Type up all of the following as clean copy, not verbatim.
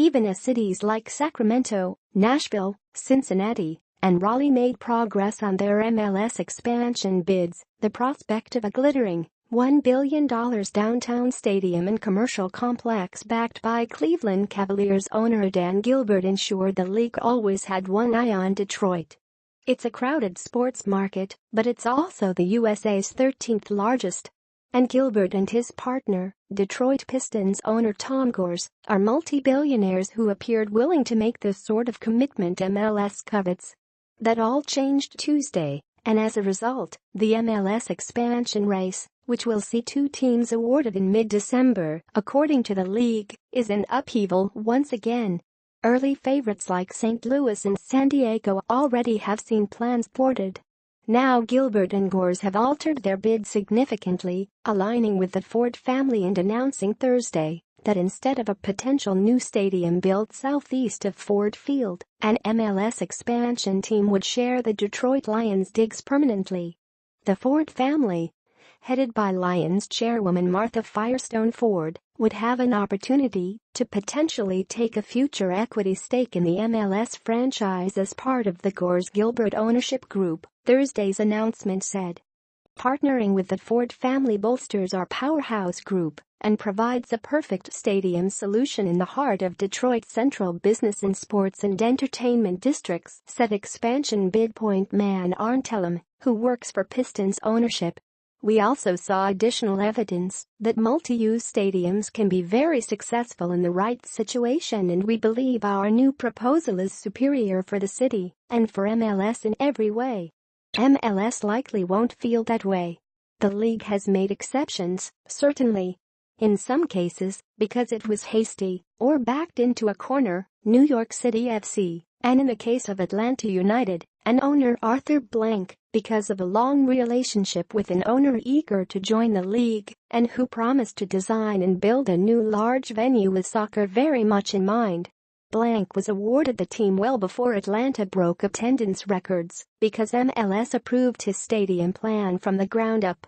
Even as cities like Sacramento, Nashville, Cincinnati, and Raleigh made progress on their MLS expansion bids, the prospect of a glittering $1 billion downtown stadium and commercial complex backed by Cleveland Cavaliers owner Dan Gilbert ensured the league always had one eye on Detroit. It's a crowded sports market, but it's also the USA's 13th largest. And Gilbert and his partner, Detroit Pistons owner Tom Gores, are multi-billionaires who appeared willing to make the sort of commitment MLS covets. That all changed Tuesday, and as a result, the MLS expansion race, which will see two teams awarded in mid-December, according to the league, is in upheaval once again. Early favorites like St. Louis and San Diego already have seen plans thwarted. Now Gilbert and Gores have altered their bid significantly, aligning with the Ford family and announcing Thursday that instead of a potential new stadium built southeast of Ford Field, an MLS expansion team would share the Detroit Lions digs permanently. The Ford family, headed by Lions chairwoman Martha Firestone Ford, would have an opportunity to potentially take a future equity stake in the MLS franchise as part of the Gores-Gilbert ownership group, Thursday's announcement said. Partnering with the Ford family bolsters our powerhouse group and provides a perfect stadium solution in the heart of Detroit's central business and sports and entertainment districts, said expansion bid point man Arn Tellem, who works for Pistons ownership. We also saw additional evidence that multi-use stadiums can be very successful in the right situation, and we believe our new proposal is superior for the city and for MLS in every way. MLS likely won't feel that way. The league has made exceptions, certainly. In some cases, because it was hasty or backed into a corner, New York City FC, and in the case of Atlanta United, and owner Arthur Blank, because of a long relationship with an owner eager to join the league and who promised to design and build a new large venue with soccer very much in mind. Blank was awarded the team well before Atlanta broke attendance records because MLS approved his stadium plan from the ground up.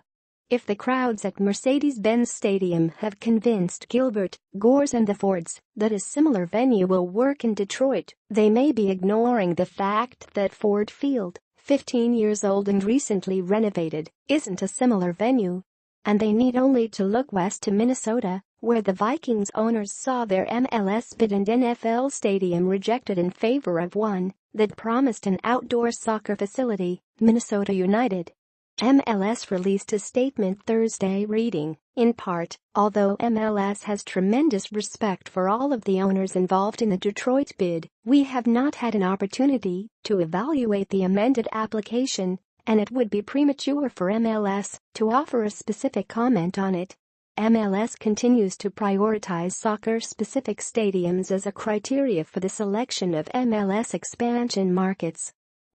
If the crowds at Mercedes-Benz Stadium have convinced Gilbert, Gores and the Fords that a similar venue will work in Detroit, they may be ignoring the fact that Ford Field, 15 years old and recently renovated, isn't a similar venue. And they need only to look west to Minnesota, where the Vikings owners saw their MLS bid and NFL stadium rejected in favor of one that promised an outdoor soccer facility, Minnesota United. MLS released a statement Thursday reading, in part, although MLS has tremendous respect for all of the owners involved in the Detroit bid, we have not had an opportunity to evaluate the amended application, and it would be premature for MLS to offer a specific comment on it. MLS continues to prioritize soccer-specific stadiums as a criteria for the selection of MLS expansion markets.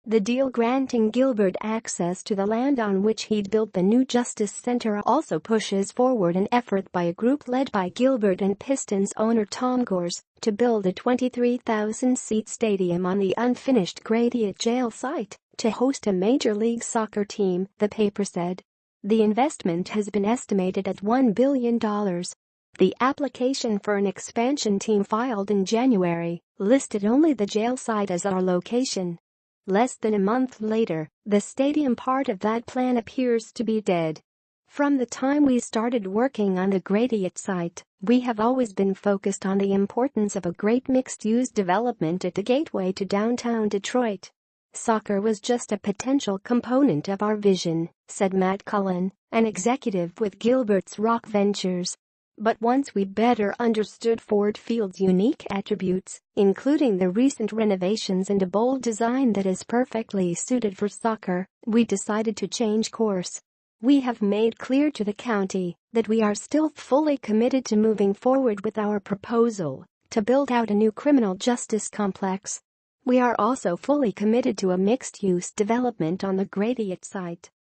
The deal granting Gilbert access to the land on which he'd built the new Justice Center also pushes forward an effort by a group led by Gilbert and Pistons owner Tom Gores to build a 23,000-seat stadium on the unfinished Grady jail site to host a Major League Soccer team, the paper said. The investment has been estimated at $1 billion. The application for an expansion team filed in January listed only the jail site as our location. Less than a month later, the stadium part of that plan appears to be dead. From the time we started working on the Grady site, we have always been focused on the importance of a great mixed-use development at the gateway to downtown Detroit. Soccer was just a potential component of our vision, said Matt Cullen, an executive with Gilbert's Rock Ventures. But once we better understood Ford Field's unique attributes, including the recent renovations and a bold design that is perfectly suited for soccer, we decided to change course. We have made clear to the county that we are still fully committed to moving forward with our proposal to build out a new criminal justice complex. We are also fully committed to a mixed-use development on the Grady site.